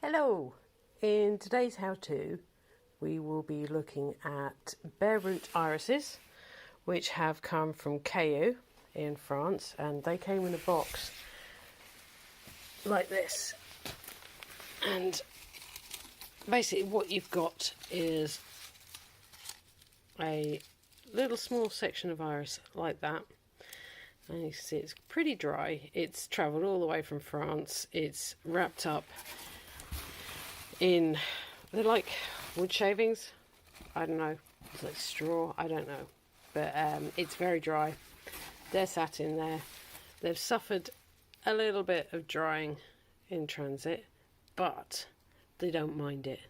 Hello! In today's how-to we will be looking at bare root irises which have come from Caillou in France, and they came in a box like this, and basically what you've got is a little small section of iris like that, and you can see it's pretty dry. It's travelled all the way from France. It's wrapped up in, they're like wood shavings, I don't know, it's like straw, I don't know, but it's very dry. They're sat in there. They've suffered a little bit of drying in transit, but they don't mind it.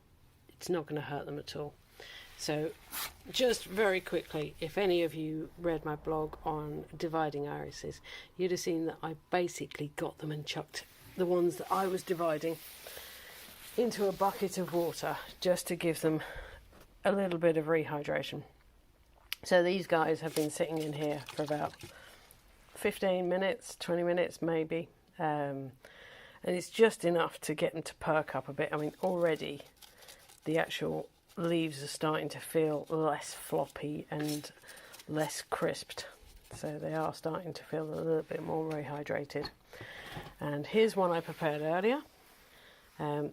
It's not going to hurt them at all. So just very quickly, if any of you read my blog on dividing irises, you'd have seen that I basically got them and chucked the ones that I was dividing into a bucket of water just to give them a little bit of rehydration. So these guys have been sitting in here for about 15 minutes, 20 minutes maybe, and it's just enough to get them to perk up a bit. I mean, already the actual leaves are starting to feel less floppy and less crisped, so they are starting to feel a little bit more rehydrated. And here's one I prepared earlier.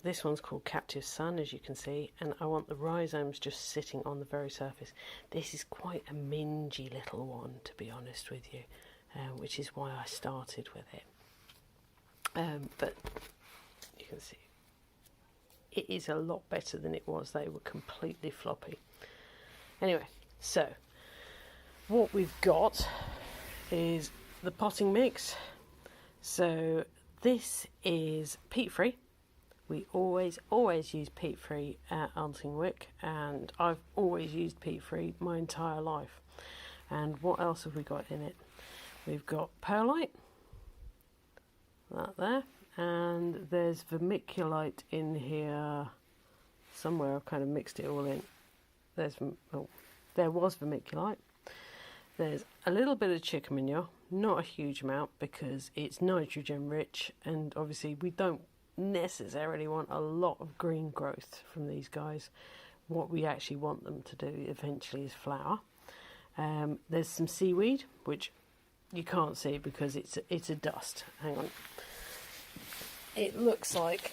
This one's called Captive Sun, as you can see, and I want the rhizomes just sitting on the very surface. This is quite a mingy little one, to be honest with you, which is why I started with it. But you can see it is a lot better than it was. They were completely floppy. Anyway, so what we've got is the potting mix. So this is peat-free. We always use peat-free at Altingwick, and I've always used peat-free my entire life. And what else have we got in it? We've got perlite, that there, and there's vermiculite in here somewhere. I've kind of mixed it all in. There was vermiculite. There's a little bit of chicken manure, not a huge amount because it's nitrogen rich, and obviously we don't necessarily want a lot of green growth from these guys. What we actually want them to do eventually is flower. There's some seaweed, which you can't see because it's a dust. Hang on. It looks like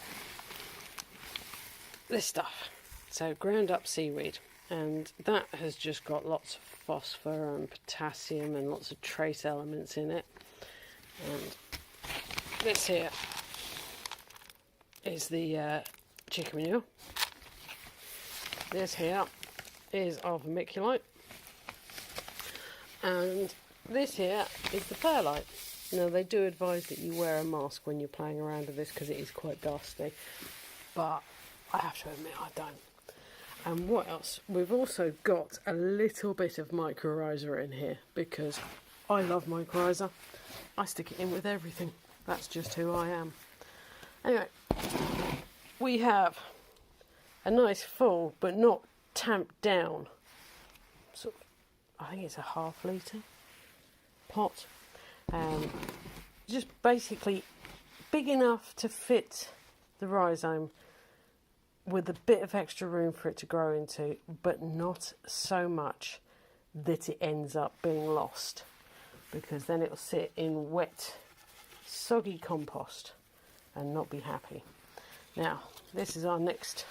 this stuff. So ground up seaweed, and that has just got lots of phosphor and potassium and lots of trace elements in it. And this here is the chicken manure. This here is our vermiculite, and this here is the perlite. Now, they do advise that you wear a mask when you're playing around with this because it is quite dusty, but I have to admit I don't. And what else? We've also got a little bit of mycorrhiza in here because I love mycorrhiza. I stick it in with everything. That's just who I am. Anyway, we have a nice full but not tamped down, sort of, I think it's a ½ litre pot. Just basically big enough to fit the rhizome with a bit of extra room for it to grow into, but not so much that it ends up being lost, because then it'll sit in wet, soggy compost and not be happy. Now, this is our next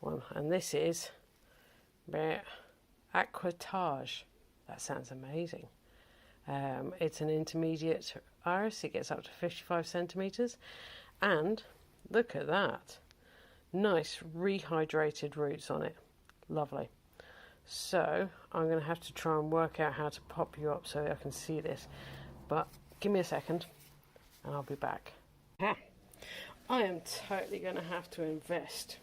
one, and this is Aquatage. That sounds amazing. It's an intermediate iris. It gets up to 55 centimetres, and look at that, nice rehydrated roots on it. Lovely. So I'm going to have to try and work out how to pop you up so I can see this, but give me a second and I'll be back. I am totally going to have to invest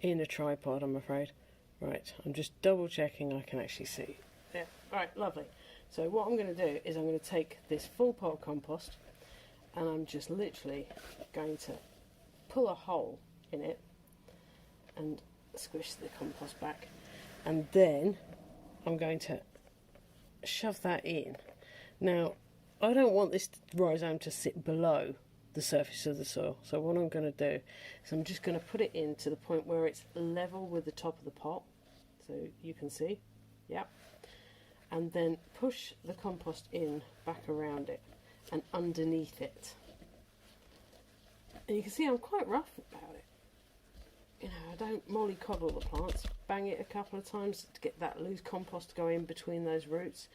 in a tripod, I'm afraid. Right, I'm just double checking I can actually see. Yeah, alright, lovely. So what I'm going to do is I'm going to take this full pot of compost, and I'm just literally going to pull a hole in it and squish the compost back, and then I'm going to shove that in. Now, I don't want this rhizome to sit below the surface of the soil. So what I'm going to do is I'm just going to put it in to the point where it's level with the top of the pot, so you can see, yep, and then push the compost in back around it and underneath it. And you can see I'm quite rough about it. You know, I don't mollycoddle the plants, bang it a couple of times to get that loose compost to go in between those roots.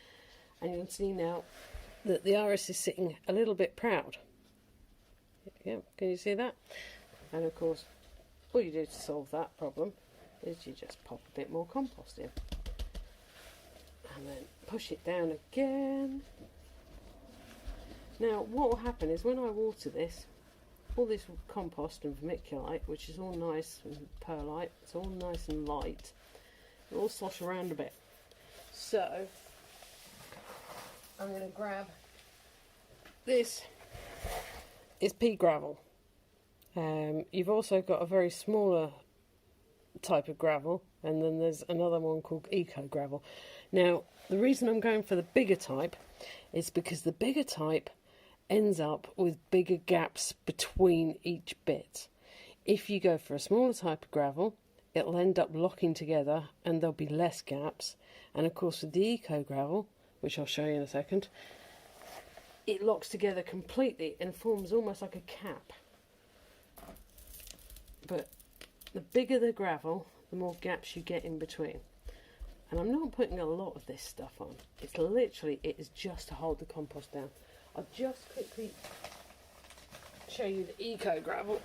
And you can see now that the iris is sitting a little bit proud. Yeah, can you see that? And of course, all you do to solve that problem is you just pop a bit more compost in. And then push it down again. Now, what will happen is when I water this, all this compost and vermiculite, which is all nice and perlite, it's all nice and light, it'll all slosh around a bit. So, I'm going to grab this. Is pea gravel. You've also got a very smaller type of gravel, and then there's another one called eco gravel. Now, the reason I'm going for the bigger type is because the bigger type ends up with bigger gaps between each bit. If you go for a smaller type of gravel, it'll end up locking together and there'll be less gaps. And of course with the eco gravel, which I'll show you in a second, it locks together completely and forms almost like a cap. But the bigger the gravel, the more gaps you get in between. And I'm not putting a lot of this stuff on. It's literally, it is just to hold the compost down. I'll just quickly show you the eco gravel.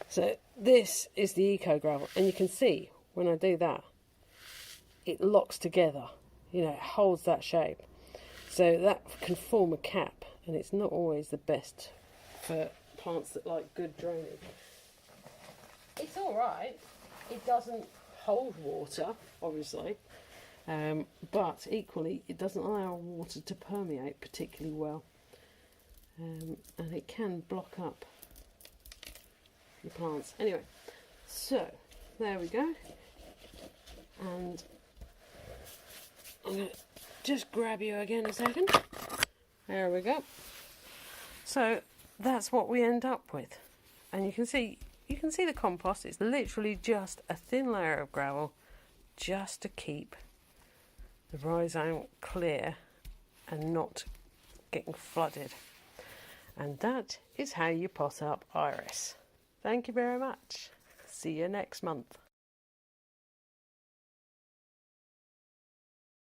So this is the eco gravel, and you can see when I do that, it locks together. You know, it holds that shape. So that can form a cap, and it's not always the best for plants that like good drainage. It's alright. It doesn't hold water, obviously. But equally, it doesn't allow water to permeate particularly well. And it can block up your plants. Anyway, so there we go. And I'm going to just grab you again a second. There we go. So that's what we end up with. And you can see the compost. It's literally just a thin layer of gravel just to keep the rhizome clear and not getting flooded. And that is how you pot up iris. Thank you very much. See you next month.